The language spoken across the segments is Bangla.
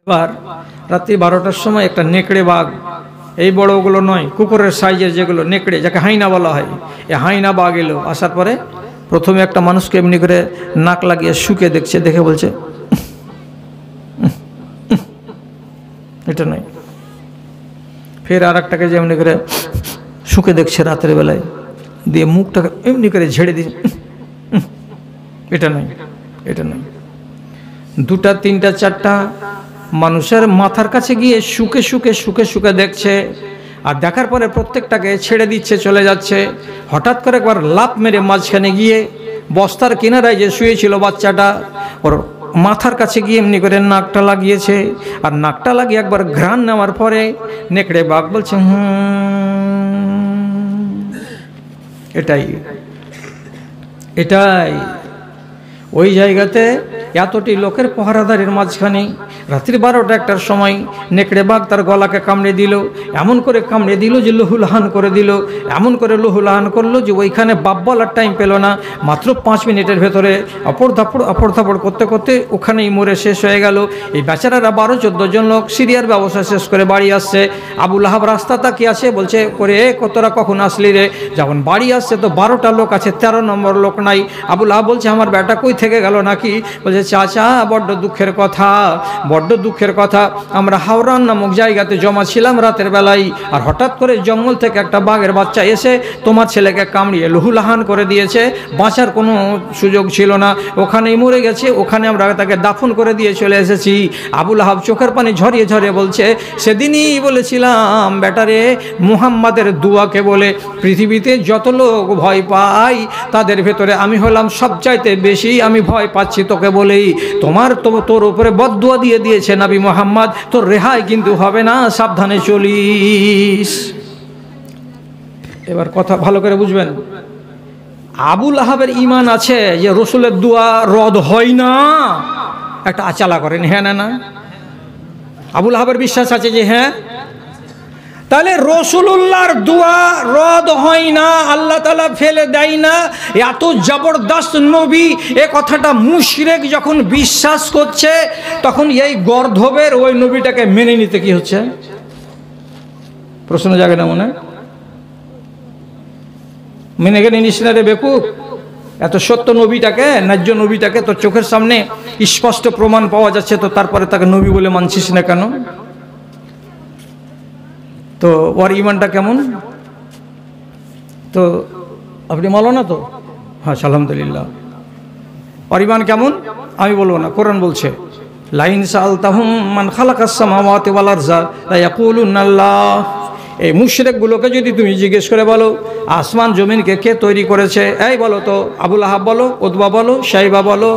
এবার রাত্রি 12টার সময় একটা নেকড়ে বাঘ, এই বড়গুলো নয়, কুকুরের সাইজের যেগুলো নেকড়ে, যাকে হাইনা বলা হয়, এই হাইনা বাঘ এলো। আসার পরে প্রথমে একটা মানুষকে এমনি করে নাক লাগিয়ে শুকে দেখছে, দেখে বলছে এটা নয়। ফের আর একটাকে যে এমনি করে শুকে দেখছে রাতের বেলায়, দিয়ে মুখটাকে এমনি করে ঝেড়ে দিয়ে এটা নয়, এটা নয়। দুটা তিনটা চারটা মানুষের মাথার কাছে গিয়ে শুকে শুকে শুকে শুকে দেখছে, আর দেখার পরে প্রত্যেকটাকে ছেড়ে দিচ্ছে, চলে যাচ্ছে। হঠাৎ করে একবার লাফ মেরে মাঝখানে গিয়ে বস্তার কিনারায় যে শুয়েছিল বাচ্চাটা, ওর মাথার কাছে গিয়ে এমনি করে নাকটা লাগিয়েছে। আর নাকটা লাগিয়ে একবার ঘ্রাণ নেওয়ার পরে নেকড়ে বাঘ বলছে এটাই এটাই। ওই জায়গাতে এতটি লোকের পহারাদারের মাঝখানে রাত্রি 12টা একটার সময় নেকড়ে বাঘ তার গলাকে কামড়ে দিল, এমন করে কামড়ে দিল যে লহুলাহান করে দিল, এমন করে লহুলাহান করলো যে ওইখানে বাপ বলার টাইম পেল না। মাত্র 5 মিনিটের ভেতরে অপর ধাপড় করতে করতে ওখানেই মরে শেষ হয়ে গেল। এই বেচারারা 12-14 জন লোক সিরিয়ার ব্যবসা শেষ করে বাড়ি আসছে। আবু লাহাব রাস্তা তাকিয়ে আছে, বলছে করে কতরা কখন আসলি রে? যখন বাড়ি আসছে তো 12টা লোক আছে, 13 নম্বর লোক নাই। আবু লাহাব বলছে আমার বেটা কই থেকে গেল নাকি? বলছে চাচা বড্ড দুঃখের কথা, বড্ড দুঃখের কথা। আমরা হাওরান নামক জায়গাতে জমা ছিলাম রাতের বেলায়, আর হঠাৎ করে জঙ্গল থেকে একটা বাঘের বাচ্চা এসে তোমার ছেলেকে কামড়িয়ে লহুলাহান করে দিয়েছে, বাঁচার কোনো সুযোগ ছিল না, ওখানেই মরে গেছে, ওখানে আমরা তাকে দাফন করে দিয়ে চলে এসেছি। আবু লাহাব চোখের পানি ঝরিয়ে ঝরিয়ে বলছে সেদিনই বলেছিলাম বেটারে, মুহাম্মাদের দুয়াকে বলে পৃথিবীতে যত লোক ভয় পায় তাদের ভেতরে আমি হলাম সবচাইতে বেশি, আমি ভয় পাচ্ছি তোকে বলেই। তোর উপরে বদদুয়া দিয়ে দিয়েছে নবী মুহাম্মদ, তোর রেহাই কিন্তু হবে না, সাবধানে চলিস। এবার কথা ভালো করে বুঝবেন, আবু লাহাবের ঈমান আছে যে রসুলের দোয়া রদ হয় না, একটা আচালা করেন হ্যাঁ না? আবু লাহাবের বিশ্বাস আছে যে হ্যাঁ, তাহলে রসুলুল্লাহর দোয়া রদ হয় না, আল্লাহ তাআলা ফেলে দেয় না। এত জবরদস্ত নবী, এ কথাটা মুশরিক যখন বিশ্বাস করছে, তখন এই গর্ধবের ওই নবীটাকে মেনে নিতে কি হচ্ছে? প্রশ্ন জাগে না মনে? মেনে গেলে নিস না রে বেকুব? এত সত্য নবীটাকে, ন্যায্য নবীটাকে তোর চোখের সামনে স্পষ্ট প্রমাণ পাওয়া যাচ্ছে, তো তারপরে তাকে নবী বলে মানছিস না কেন? তো ওর ইমানটা কেমন? তো আপনি মানো না তো? হ্যাঁ আলহামদুলিল্লাহ। ওর ইমান কেমন আমি বলবো না, কোরআন বলছে লাইন সাআলতাহুম মান খালাকাস সামাওয়াতি ওয়াল আরযা লা ইয়াকুলুনাল্লাহ। এই মুশরিকগুলোকে যদি তুমি জিজ্ঞেস করে বলো আসমান জমিনকে কে তৈরি করেছে, এই বলো তো, আবু লাহাব বলো, উতবা বলো, শাইবা বলো,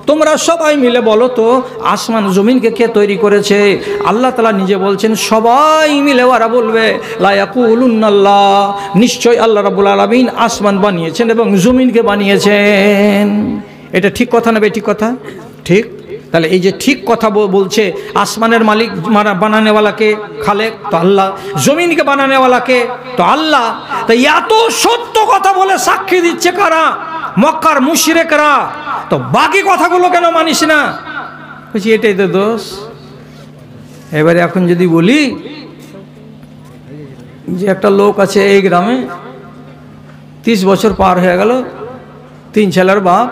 তোমরা সবাই মিলে বলো তো আসমান জমিনকে কে তৈরি করেছে? আল্লাহ তাআলা নিজে বলছেন সবাই মিলে ওরা বলবে লা ইয়াকুলুনাল্লাহ, নিশ্চয় আল্লাহ রাব্বুল আলামিন আসমান বানিয়েছেন এবং জমিনকে বানিয়েছেন। এটা ঠিক কথা না বেঠিক কথা? ঠিক। তাহলে এই যে ঠিক কথা বলছে, আসমানের মালিক বানানেওয়ালাকে খালেক তো আল্লাহ, জমিনকে বানানেওয়ালাকে তো আল্লাহ। তো এত সত্য কথা বলে সাক্ষী দিচ্ছে কারা? মক্কার মুশরিকরা। তো বাকি কথাগুলো কেন মানিস না? বলছি এটাই তো দোষ। এবারে এখন যদি বলি যে একটা লোক আছে এই গ্রামে, 30 বছর পার হয়ে গেল, 3 ছেলের বাপ,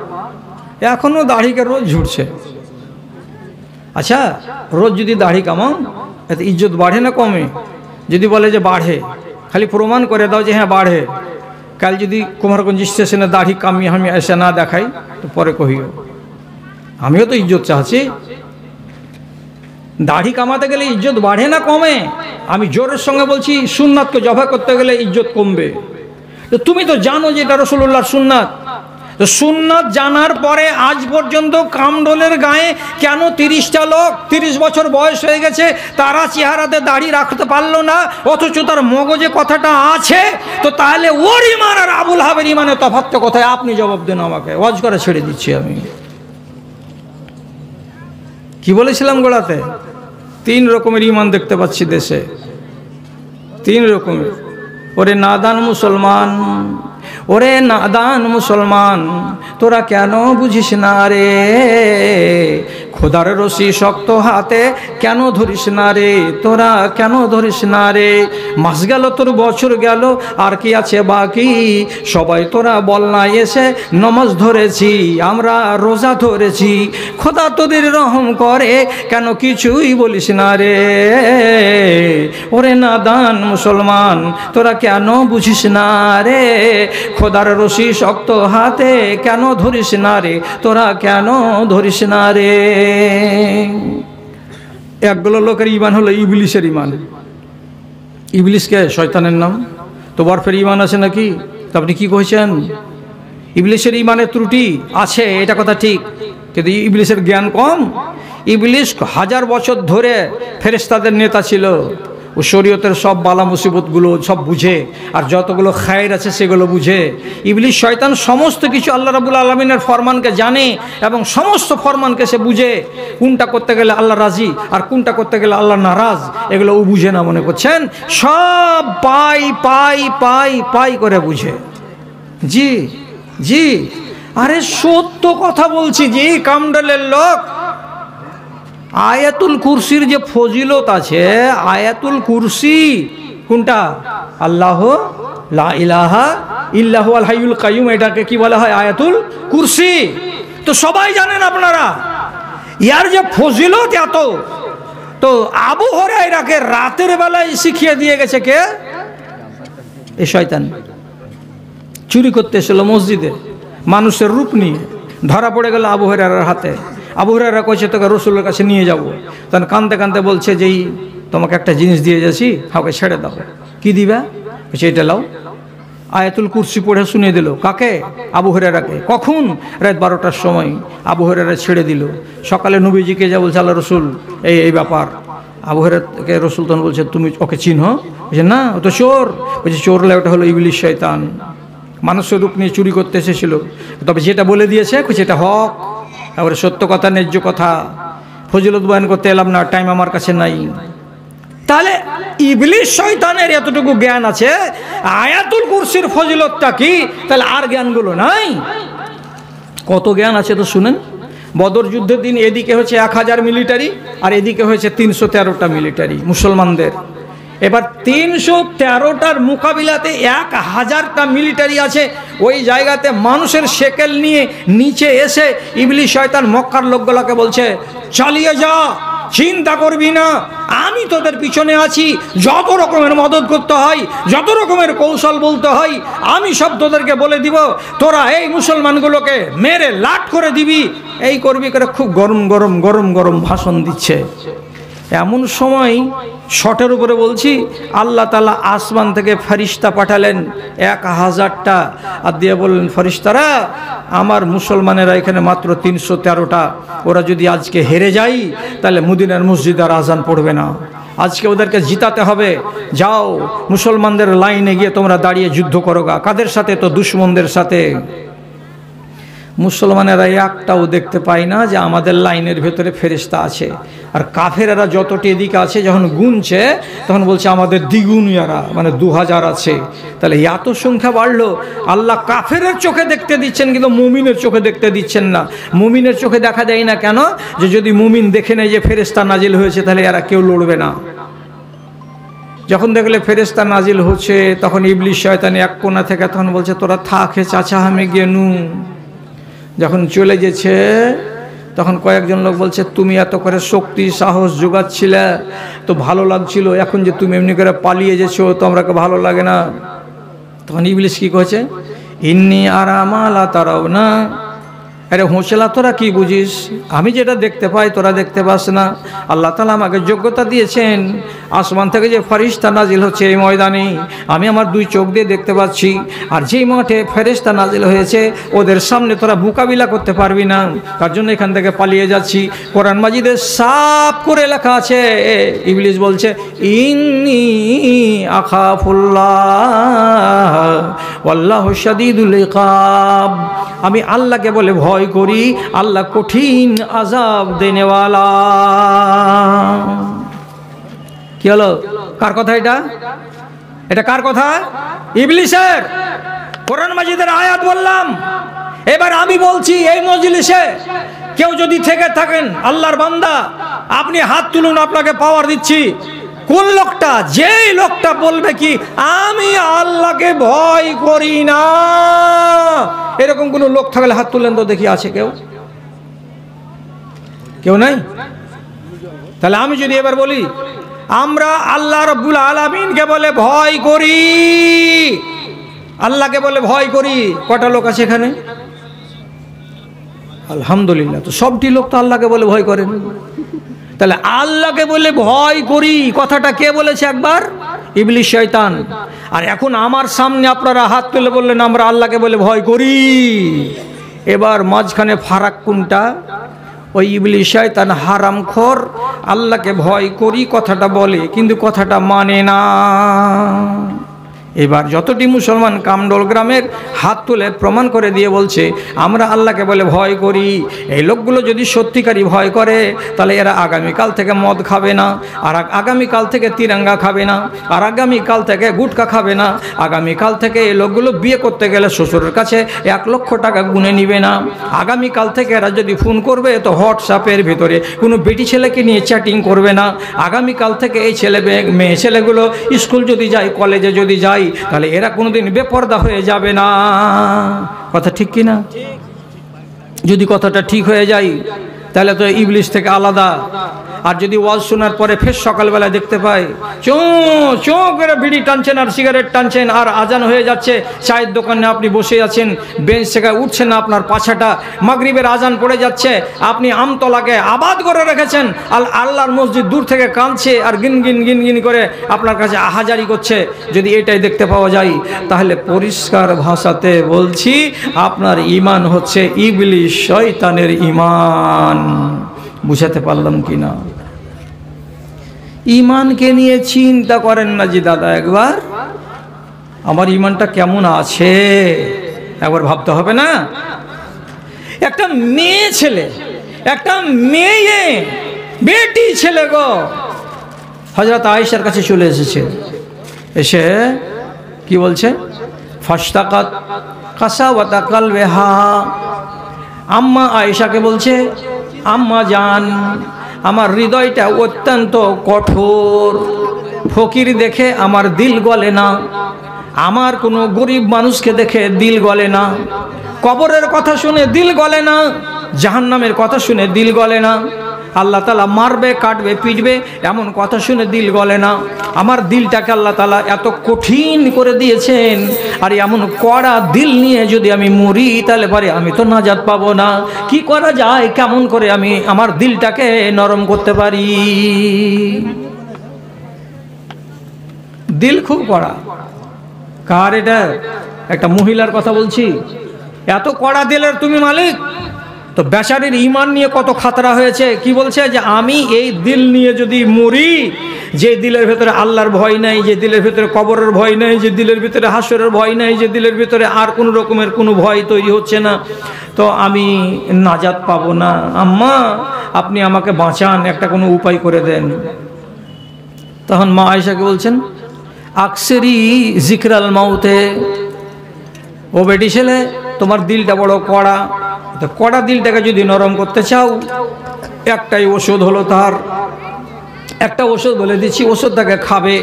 এখনো দাড়িকে রোজ ঝুটছে। আচ্ছা রোজ যদি দাড়ি কামাও এতে ইজ্জত বাড়ে না কমে? যদি বলে যে বাড়ে, খালি প্রমাণ করে দাও যে হ্যাঁ বাড়ে। কাল যদি কুমারগঞ্জ স্টেশনে দাড়ি কামিয়ে আমি এসে না দেখাই তো পরে কহিও, আমিও তো ইজ্জত চাচ্ছি। দাড়ি কামাতে গেলে ইজ্জত বাড়ে না কমে? আমি জোরের সঙ্গে বলছি সুন্নাতকে জফা করতে গেলে ইজ্জত কমবে। তো তুমি তো জানো যে এটা রাসূলুল্লাহর সুন্নাত। তো সুন্নাত জানার পরে আজ পর্যন্ত কামডলের গায়ে কেন 30টা লোক 30 বছর বয়স হয়ে গেছে, তারা চেহারাতে দাড়ি রাখতে পারলো না, অথচ তার মগজে কথাটা আছে? তো তাহলে ওর ইমান আর আবু লাহাবের ইমানের তফাৎ কোথায়? আপনি জবাব দেন আমাকে, ওয়াজ করে ছেড়ে দিচ্ছি আমি। কি বলেছিলাম গোড়াতে? 3 রকমের ইমান দেখতে পাচ্ছি দেশে, 3 রকমের। ওরে নাদান মুসলমান, ওরে নাদান মুসলমান, তোরা কেন বুঝিস না রে? খোদার রশি শক্ত হাতে কেন ধরিস না রে, তোরা কেন ধরিস না রে? মাস গেল তোর বছর গেল আর কি আছে বাকি, সবাই তোরা বল না এসে নমাজ ধরেছি আমরা রোজা ধরেছি। খোদা তোদের রহম করে কেন কিছুই বলিস না রে? ওরে নাদান মুসলমান তোরা কেন বুঝিস না রে? খোদার রশি শক্ত হাতে কেন ধরিস না রে, তোরা কেন ধরিস না রে? একগুলো লোকের ইমান হলো ইবলিসের ইমান। ইবলিসকে শয়তানের নাম, তো বরফের ইমান আছে নাকি? তো আপনি কি কইছেন? ইবলিসের ইমানের ত্রুটি আছে, এটা কথা ঠিক, কিন্তু ইবলিসের জ্ঞান কম। ইবলিস 1000 বছর ধরে ফেরেশতাদের নেতা ছিল, ও শরীয়তের সব বালা মুসিবতগুলো সব বুঝে, আর যতগুলো খায়ের আছে সেগুলো বুঝে। ইবলিস শয়তান সমস্ত কিছু আল্লাহ রাব্বুল আলামিনের ফরমানকে জানে এবং সমস্ত ফরমানকে সে বুঝে। কোনটা করতে গেলে আল্লাহ রাজি আর কোনটা করতে গেলে আল্লাহ নারাজ, এগুলো ও বুঝে না, মনে করছেন সব পাই পাই পাই পাই করে বুঝে। জি জি, আরে সত্য কথা বলছি জি, কামডালের লোক। আয়াতুল কুরসির যে ফজিলত আছে, আয়াতুল কুরসি কোনটা? আল্লাহ লা ইলাহা ইল্লাহু আল হাইয়ুল কাইয়ুম, এটাকে কি বলা হয়? আয়াতুল কুরসি। তো সবাই জানেন আপনারা, ইয়ার যে ফজিলত এত, তো আবু হুরায়রাকে রাতের বেলায় শিখিয়ে দিয়ে গেছে কে? এই শয়তান। চুরি করতে এসেছিল মসজিদে, মানুষের রূপ নিয়ে ধরা পড়ে গেল আবু হুরায়রার হাতে। আবু হুরায়রা কইছে তোকে রসুলের কাছে নিয়ে যাব। তখন কাঁদতে কাঁদতে বলছে যে তোমাকে একটা জিনিস দিয়ে যাচ্ছি, কাউকে ছেড়ে দাও। কি দিবা? বলছে এটা লাও। আয়াতুল কুরসি পড়ে শুনিয়ে দিল। কাকে? আবু হুরায়রাকে। কখন? রাত 12টার সময়। আবু হুরায়রা ছেড়ে দিল। সকালে নবীজিকে যা বলছে আল্লাহ রসুল এই ব্যাপার। আবু হুরায়রাকে রসুল তখন বলছে তুমি ওকে চিনহ? বলছে না, ও তো চোর। বলছে চোর লে, ওটা হলো ইবলিস শয়তান, মানুষের রূপ নিয়ে চুরি করতে এসেছিল। তবে যেটা বলে দিয়েছে সেটা হক, এবারে সত্য কথা, ন্যায্য কথা। ফজিলত বয়ান করতে এলাম না, টাইম আমার কাছে নাই। তাহলে ইবলিস শয়তানের এতটুকু জ্ঞান আছে, আয়াতুল কুরসির ফজিলতটা কি? তাহলে আর জ্ঞানগুলো নাই? কত জ্ঞান আছে তো শুনেন। বদর যুদ্ধের দিন এদিকে হচ্ছে 1000 মিলিটারি আর এদিকে হয়েছে 313টা মিলিটারি মুসলমানদের। এবার 313টার মোকাবিলাতে 1000টা মিলিটারি আছে। ওই জায়গাতে মানুষের শেকেল নিয়ে নিচে এসে ইবলিস শয়তান মক্কার লোকগুলোকে বলছে চালিয়ে যা, চিন্তা করবি না, আমি তোদের পিছনে আছি। যত রকমের মদত করতে হয়, যত রকমের কৌশল বলতে হয়, আমি সব তোদেরকে বলে দিব। তোরা এই মুসলমানগুলোকে মেরে লাট করে দিবি, এই করবি করে খুব গরম গরম গরম গরম ভাষণ দিচ্ছে। এমন সময় শটের উপরে বলছি আল্লাহ তাআলা আসমান থেকে ফেরেশতা পাঠালেন 1000টা, আর দিয়ে বললেন ফেরেশতারা আমার মুসলমানেরা এখানে মাত্র 313টা, ওরা যদি আজকে হেরে যায় তাহলে মদিনার মসজিদে আর আজান পড়বে না। আজকে ওদেরকে জিতাতে হবে। যাও মুসলমানদের লাইনে গিয়ে তোমরা দাঁড়িয়ে যুদ্ধ করো গা। কাদের সাথে? তো দুশমনদের সাথে। মুসলমানেরা একটাও দেখতে পায় না যে আমাদের লাইনের ভেতরে ফেরেশতা আছে। আর কাফেরেরা যতটি এদিকে আছে যখন গুনছে তখন বলছে আমাদের দ্বিগুণ ইয়ারা, মানে 2000 আছে। তাহলে এত সংখ্যা বাড়লো। আল্লাহ কাফেরের চোখে দেখতে দিচ্ছেন কিন্তু মুমিনের চোখে দেখতে দিচ্ছেন না। মুমিনের চোখে দেখা যায় না কেন? যে যদি মুমিন দেখে নেয় যে ফেরেশতা নাজিল হয়েছে তাহলে এরা কেউ লড়বে না। যখন দেখলে ফেরেশতা নাজিল হচ্ছে তখন ইবলিস শয়তান এক কোণা থেকে তখন বলছে তোরা থাকে চাচা আমি গেনু। যখন চলে গেছে তখন কয়েকজন লোক বলছে তুমি এত করে শক্তি সাহস যোগাচ্ছিলে তো ভালো লাগছিল, এখন যে তুমি এমনি করে পালিয়ে যেছো তো আমরাকে ভালো লাগে না। তখন ইবলিস কি করেছে? ইন্নি আরামা লা তারাও না। আরে হোঁচলা তোরা কি বুঝিস? আমি যেটা দেখতে পাই তোরা দেখতে পাস না। আল্লাহ তাআলা আমাকে যোগ্যতা দিয়েছেন, আসমান থেকে যে ফেরেশতা নাজিল হচ্ছে এই ময়দানে আমি আমার 2 চোখ দিয়ে দেখতে পাচ্ছি। আর যেই মাঠে ফেরেশতা নাজিল হয়েছে ওদের সামনে তোরা মোকাবিলা করতে পারবি না, তার জন্য এখান থেকে পালিয়ে যাচ্ছি। কোরআন মাজিদে সাফ করে লেখা আছে, ইবলিস বলছে ইন্নী আখাফুল্লাহ ওয়াল্লাহু শাদীদুল ইকাব। আমি আল্লাহকে বলে ভয় করি, আল্লাহ কঠিন আযাব দেনেওয়ালা। কি হলো? কার কথা এটা? এটা কার কথা? ইবলিসের। কোরআন মাজিদের আয়াত বললাম। এবার আমি বলছি এই মজলিসে কেউ যদি থেকে থাকেন আল্লাহর বান্দা, আপনি হাত তুলুন, আপনাকে পাওয়ার দিচ্ছি। কোন লোকটা, যেই লোকটা বলবে কি আমি আল্লাহকে ভয় করি না, এরকম কোন লোক থাকলে হাত তুলেন তো দেখি, আছে কেউ? কেউ নাই? তাহলে আমি যদি এবার বলি আমরা আল্লাহ রাব্বুল আলামিনকে বলে ভয় করি, আল্লাহকে বলে ভয় করি, কটা লোক আছে এখানে? আলহামদুলিল্লাহ। তো সবটি লোক তো আল্লাহকে বলে ভয় করেন। তাহলে আল্লাহকে বলে ভয় করি কথাটা কে বলেছে একবার? ইবলিস শয়তান। আর এখন আমার সামনে আপনারা হাত তুলে বললেন আমরা আল্লাহকে বলে ভয় করি। এবার মাঝখানে ফারাক কোনটা? ওই ইবলিস শয়তান হারামখোর আল্লাহকে ভয় করি কথাটা বলে, কিন্তু কথাটা মানে না। এবার যতটি মুসলমান কামডোল গ্রামের হাত তুলে প্রমাণ করে দিয়ে বলছে আমরা আল্লাহকে বলে ভয় করি, এই লোকগুলো যদি সত্যিকারই ভয় করে তাহলে এরা আগামীকাল থেকে মদ খাবে না, আর আগামীকাল থেকে তিরঙ্গা খাবে না, আর আগামীকাল থেকে গুটকা খাবে না, আগামীকাল থেকে এই লোকগুলো বিয়ে করতে গেলে শ্বশুরের কাছে 1 লক্ষ টাকা গুনে নিবে না, আগামীকাল থেকে এরা যদি ফোন করবে তো হোয়াটসঅ্যাপের ভিতরে কোনো বেটি ছেলেকে নিয়ে চ্যাটিং করবে না, আগামীকাল থেকে এই মেয়ে ছেলেগুলো স্কুল যদি যায়, কলেজে যদি যায়, তাহলে এরা কোনোদিন বেপরদা হয়ে যাবে না। কথা ঠিক কি না? যদি কথাটা ঠিক হয়ে যায় তাহলে তো ইবলিস থেকে আলাদা। আর যদি ওয়াজ শোনার পরে ফের সকালবেলা দেখতে পাই চো করে বিড়ি টানছেন আর সিগারেট টানছেন, আর আজান হয়ে যাচ্ছে, চায়ের দোকানে আপনি বসে আছেন, বেঞ্চ থেকে উঠছেন না, আপনার পাছাটা, মাগরিবের আজান পড়ে যাচ্ছে, আপনি আমতলাকে আবাদ করে রেখেছেন, আল্লাহর মসজিদ দূর থেকে কাঁদছে আর গিন করে আপনার কাছে আহাজারি করছে, যদি এটাই দেখতে পাওয়া যায় তাহলে পরিষ্কার ভাষাতে বলছি আপনার ঈমান হচ্ছে ইবলিস শয়তানের ঈমান। বুঝাতে পারলাম কি না? ঈমানকে নিয়ে চিন্তা করেন না যে দাদা একবার আমার ঈমানটা কেমন আছে, একবার ভাবতে হবে না? একটা মেয়ে ছেলে, একটা মেয়ে বেটি ছেলে গো হযরত আয়েশার কাছে চলে এসেছে, এসে কি বলছে? ফাশতাকাত কাসাওয়াতা কালবিহা। আম্মা আয়েশাকে বলছে আম্মা জান আমার হৃদয়টা অত্যন্ত কঠোর, ফকির দেখে আমার দিল গলে না, আমার কোনো গরিব মানুষকে দেখে দিল গলে না, কবরের কথা শুনে দিল গলে না, জাহান্নামের কথা শুনে দিল গলে না, আল্লাহ তাআলা মারবে কাটবে পিটবে এমন কথা শুনে দিল গলে না। আমার দিলটাকে আল্লাহ তাআলা এত কঠিন করে দিয়েছেন, আর এমন কড়া দিল নিয়ে যদি আমি মরি তাহলে পারে আমি তো নাজাত পাবো না। কি করা যায়, কেমন করে আমি আমার দিলটাকে নরম করতে পারি? দিল খুব কড়া। কার এটা? একটা মহিলার কথা বলছি। এত কড়া দিলের তুমি মালিক? তো বেচারির ঈমান নিয়ে কত খাতরা হয়েছে। কি বলছে? যে আমি এই দিল নিয়ে যদি মরি, যে দিলের ভেতরে আল্লাহর ভয় নাই, যে দিলের ভেতরে কবরের ভয় নাই, যে দিলের ভিতরে হাসরের ভয় নাই, যে দিলের ভিতরে আর কোনো রকমের কোনো ভয় তৈরি হচ্ছে না, তো আমি নাজাত পাবো না। আম্মা আপনি আমাকে বাঁচান, একটা কোনো উপায় করে দেন। তখন মা আয়েশাকে বলছেন আকসেরি জিকরাল মাউতে। ও বেটি ছেলে তোমার দিলটা বড় কড়া, তো কড়া দিলটাকে যদি নরম করতে চাও একটাই ওষুধ হলো, তার একটা ওষুধ বলে দিচ্ছি, ওষুধটাকে খাবে।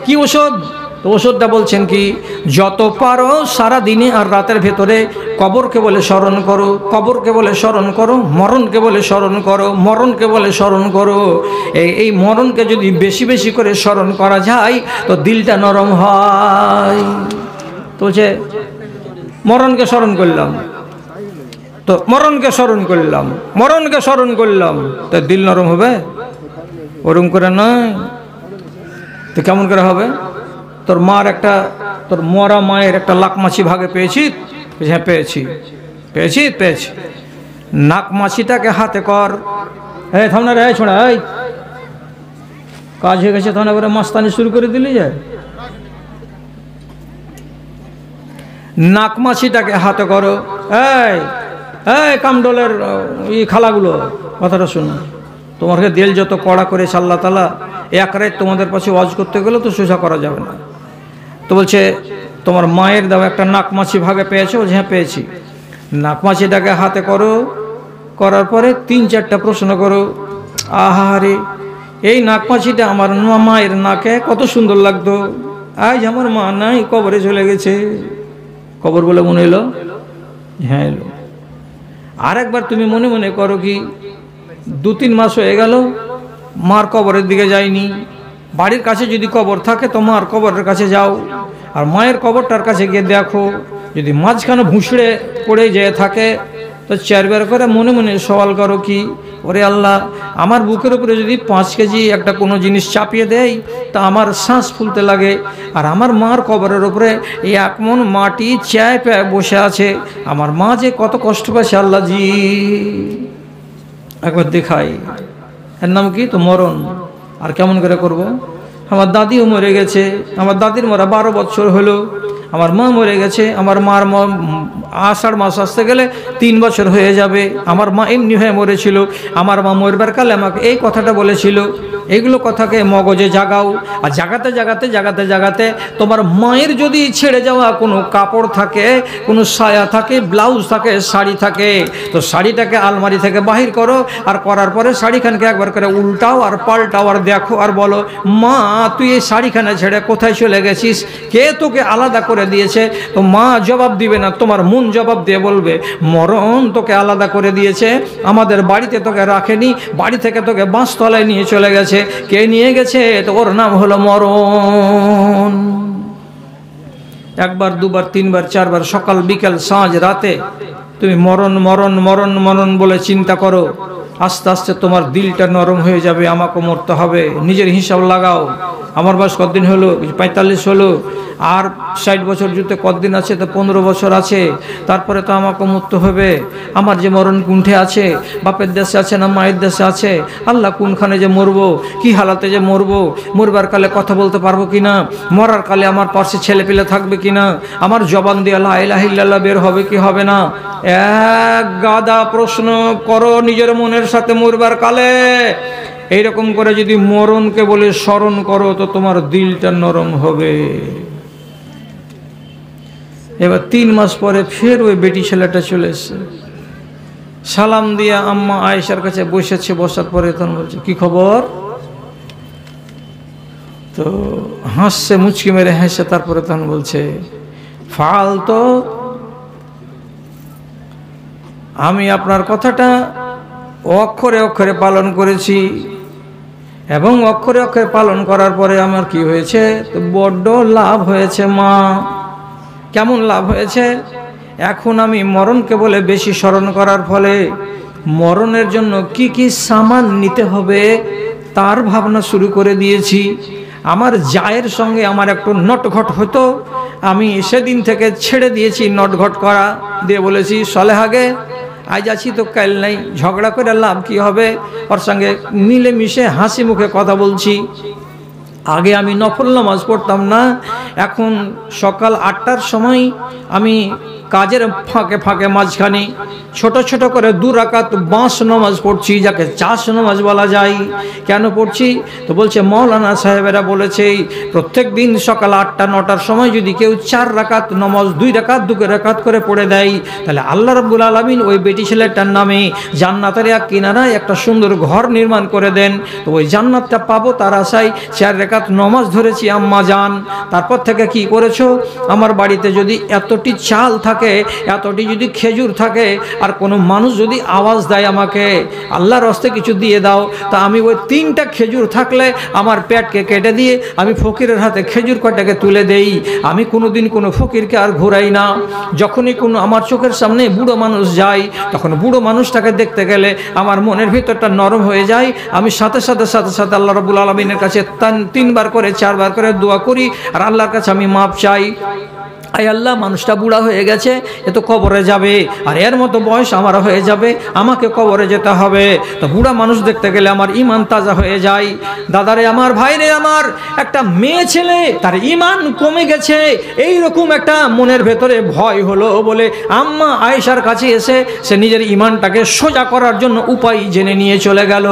কি ওষুধ? তো ওষুধটা বলছেন কি, যত পারো সারা দিনে আর রাতের ভেতরে কবরকে বলে স্মরণ করো, কবরকে বলে স্মরণ করো, মরণকে বলে স্মরণ করো, মরণকে বলে স্মরণ করো। এই মরণকে যদি বেশি বেশি করে স্মরণ করা যায় তো দিলটা নরম হয়। তো যে মরণকে স্মরণ করলাম, তো মরণকে স্মরণ করলাম, মরণকে স্মরণ করলাম, তো দিল নরম হবে? ওরম করে নয়। তো কেমন করে হবে? তোর মার একটা, তোর মরা মায়ের একটা লাকমাছি ভাগে পেয়েছি? হ্যাঁ পেয়েছি। পেয়েছি? পেয়েছি। নাকমাছিটাকে হাতে কর। এই থাম না রে, ছোড়া, এই কাজ হয়ে গেছে, তখন এবারে মাস্তানি শুরু করে দিলি যায়। নাকমাছিটাকে হাতে করো। এই এই কামডোলের এই খালাগুলো কথাটা শুনো, তোমাকে দিল যত কড়া করেছে আল্লাহ তাআলা, এক রাত তোমাদের পাশে ওয়াজ করতে গেলে তো সোজা করা যাবে না। তো বলছে তোমার মায়ের দেওয়া একটা নাকমাছি ভাগে পেয়েছো? হ্যাঁ পেয়েছি। নাকমাছিটাকে হাতে করো, করার পরে 3-4টা প্রশ্ন করো। আহারে, এই নাকমাছিটা আমার মায়ের নাকে কত সুন্দর লাগতো, আজ আমার মা নাই, কবরে চলে গেছে। কবর বলে মনে এলো? হ্যাঁ এলো। আর একবার তুমি মনে মনে করো কি, 2-3 মাস হয়ে গেল মার কবরের দিকে যাইনি। বাড়ির কাছে যদি কবর থাকে তো মার কবরের কাছে যাও, আর মায়ের কবরটার কাছে গিয়ে দেখো, যদি মাঝখানে ভুঁসড়ে পড়ে যেয়ে থাকে তো 4বার করে মনে মনে সওয়াল করো কি, ওরে আল্লাহ, আমার বুকের উপরে যদি 5 কেজি একটা কোনো জিনিস চাপিয়ে দেয় তা আমার শ্বাস ফুলতে লাগে, আর আমার মার কবরের উপরে এই 1 মণ মাটি চাপে বসে আছে, আমার মা যে কত কষ্ট পাচ্ছে আল্লাহ জি, একবার দেখাই। এর নাম কি? তো মরণ। আর কেমন করে করব? আমার দাদিও মরে গেছে, আমার দাদির মরা 12 বছর হলো। আমার মা মরে গেছে, আমার মার আষাঢ় মাস আসতে গেলে 3 বছর হয়ে যাবে। আমার মা এমনি হয়ে মরেছিল। আমার মা মরবার কালে আমাকে এই কথাটা বলেছিল। এইগুলো কথাকে মগজে জাগাও, আর জাগাতে জাগাতে জাগাতে জাগাতে তোমার মায়ের যদি ছেড়ে যাওয়া কোনো কাপড় থাকে, কোনো সায়া থাকে, ব্লাউজ থাকে, শাড়ি থাকে, তো শাড়িটাকে আলমারি থেকে বাহির করো, আর করার পরে শাড়িখানকে একবার করে উল্টাও আর পাল্টাও, আর দেখো আর বলো, মা তুই এই শাড়িখানা ছেড়ে কোথায় চলে গেছিস, কে তোকে আলাদা করে দিয়েছে? তো মা জবাব দিবে না, তোমার মন জবাব দিয়ে বলবে, মরণ তোকে আলাদা করে দিয়েছে, আমাদের বাড়িতে তোকে রাখেনি, বাড়ি থেকে তোকে বাঁশতলায় নিয়ে চলে গেছে। কে নিয়ে গেছে? তো ওর নাম হলো মরণ। 1বার 2বার 3বার 4বার, সকাল বিকাল সাঁঝ রাতে তুমি মরণ মরণ মরণ মরণ বলে চিন্তা করো। আস্তে আস্তে তোমার দিলটা নরম হয়ে যাবে, আমাকে মরতে হবে। নিজের হিসাব লাগাও, আমার বয়স কতদিন হলো? 45 হলো। আর 60 বছর জুতে কতদিন আছে? তো 15 বছর আছে। তারপরে তো আমাকে মরতে হবে। আমার যে মরণ কুণ্ঠে আছে, বাপের দেশে আছে না মায়ের দেশে আছে, আল্লাহ কোনখানে যে মরবো, কি হালাতে যে মরবো, মরবার কালে কথা বলতে পারবো কিনা, মরার কালে আমার পাশে ছেলে পেলে থাকবে কিনা, আমার জবান দিয়ে লা ইলাহা ইল্লাল্লাহ বের হবে কি হবে না, এক গাদা প্রশ্ন করো নিজের মনের সাথে মরবার কালে। এইরকম করে যদি মরণকে বলে স্মরণ করো তো তোমার দিলটা নরম হবে। এবার 3 মাস পরে ফের ওই বেটি ছেলেটা চলে এসছে, সালাম দিয়া আম্মা আয়েশার কাছে বসেছে। বসার পরে তখন বলছে, কি খবর? তো হাসছে, মুচকি মেরে হাসছে। তারপরে তখন বলছে, ফাল তো আমি আপনার কথাটা অক্ষরে অক্ষরে পালন করেছি, এবং অক্ষরে অক্ষরে পালন করার পরে আমার কি হয়েছে, তো বড্ড লাভ হয়েছে মা। কেমন লাভ হয়েছে? এখন আমি মরণকে বলে বেশি স্মরণ করার ফলে মরণের জন্য কি কি সামান নিতে হবে তার ভাবনা শুরু করে দিয়েছি। আমার জায়ের সঙ্গে আমার একটু নটঘট হতো, আমি সেদিন থেকে ছেড়ে দিয়েছি নটঘট করা, দিয়ে বলেছি সলেহাগে আজ আছি তো কাল নাই, ঝগড়া করে লাভ কি হবে, ওর সঙ্গে মিলেমিশে হাসি মুখে কথা বলছি। আগে আমি নফল নামাজ পড়তাম না, এখন সকাল 8টার সময় আমি কাজের ফাঁকে ফাঁকে মাঝখানে ছোট ছোট করে 2 রাকাত বাঁশ নামাজ পড়ছি, যাকে চাষ নামাজ বলা যায়। কেন পড়ছি? তো বলছে মৌলানা সাহেবেরা বলেছে প্রত্যেক দিন সকাল 8টা 9টার সময় যদি কেউ 4 রাকাত নামাজ 2 রাকাত 2 রাকাত করে পড়ে দেয়, তাহলে আল্লাহ রাব্বুল আলামিন ওই বেটি ছেলেটার নামে জান্নাতের এক কিনারায় একটা সুন্দর ঘর নির্মাণ করে দেন। তো ওই জান্নাতটা পাবো তার আশায় 4 রাকাত নামাজ ধরেছি আম্মা জান। তারপর থেকে কি করেছো, আমার বাড়িতে যদি এতটি চাল থাকে, এতটি যদি খেজুর থাকে, আর কোনো মানুষ যদি আওয়াজ দেয় আমাকে আল্লাহর রাস্তায় কিছু দিয়ে দাও, তা আমি ওই 3টা খেজুর থাকলে আমার পেটকে কেটে দিয়ে আমি ফকিরের হাতে খেজুর কটাকে তুলে দেই। আমি কোনোদিন কোনো ফকিরকে আর ঘুরাই না। যখনই কোনো আমার চোখের সামনে বুড়ো মানুষ যায়, তখন বুড়ো মানুষটাকে দেখতে গেলে আমার মনের ভিতরটা নরম হয়ে যায়। আমি সাথে সাথে সাথে সাথে আল্লাহ রাব্বুল আলামিনের কাছে 3বার করে 4বার করে দোয়া করি, আর আল্লাহর কাছে আমি মাপ চাই। আই আল্লাহ, মানুষটা বুড়া হয়ে গেছে, এ তো কবরে যাবে, আর এর মতো বয়স আমার হয়ে যাবে, আমাকে কবরে যেতে হবে। তো বুড়া মানুষ দেখতে গেলে আমার ইমান তাজা হয়ে যায়। দাদারে আমার, ভাইরে আমার, একটা মেয়ে ছেলে তার ইমান কমে গেছে, এই রকম একটা মনের ভেতরে ভয় হলো বলে আম্মা আয়েশার কাছে এসে সে নিজের ইমানটাকে সোজা করার জন্য উপায় জেনে নিয়ে চলে গেল।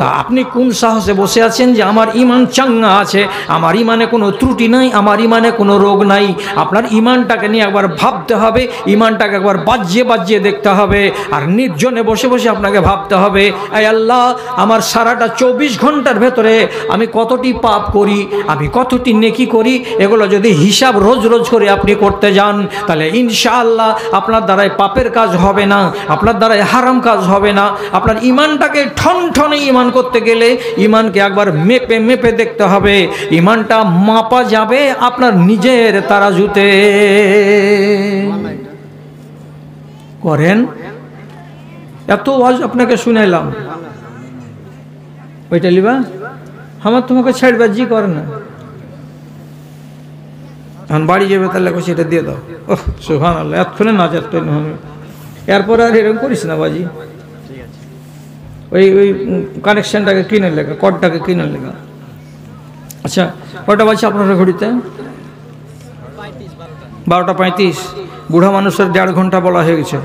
তা আপনি কোন সাহসে বসে আছেন যে আমার ইমান চাঙ্গা আছে, আমার ইমানে কোনো ত্রুটি নাই, আমার ইমানে কোনো রোগ নাই? আপনার ইমানটাকে নিয়ে একবার ভাবতে হবে, ইমানটাকে একবার বাজিয়ে বাজিয়ে দেখতে হবে, আর নির্জনে বসে বসে আপনাকে ভাবতে হবে, আয় আল্লাহ, আমার সারাটা 24 ঘন্টার ভেতরে আমি কতটি পাপ করি, আমি কতটি নেকি করি, এগুলো যদি হিসাব রোজ রোজ করে আপনি করতে যান, তাহলে ইনশাআল্লাহ আপনার দ্বারাই পাপের কাজ হবে না, আপনার দ্বারাই হারাম কাজ হবে না। আপনার ইমানটাকে ঠনঠনে ইমান করতে গেলে ইমানকে একবার মেপে মেপে দেখতে হবে। ইমানটা মাপা যাবে আপনার নিজের তারাজুতে। করেন এত আজ আপনাকে শুনাইলাম, ওইটা লিবা আমার তোমাকে ছাড়বা জি করে না, এখন বাড়ি যাবে তাহলে সেটা দিয়ে দাও। ওহ সুবহানাল্লাহ, এতক্ষণে না যাত এরপরে আর এরকম করিস না বাজি। ওই ওই কানেকশনটাকে কিনে লেখা, কডটাকে কিনে লেখা। আচ্ছা কটা বাজছে আপনারা ঘড়িতে? 12টা 35। বুড়া মানুষের 1.5 ঘন্টা বলা হয়ে গেছে।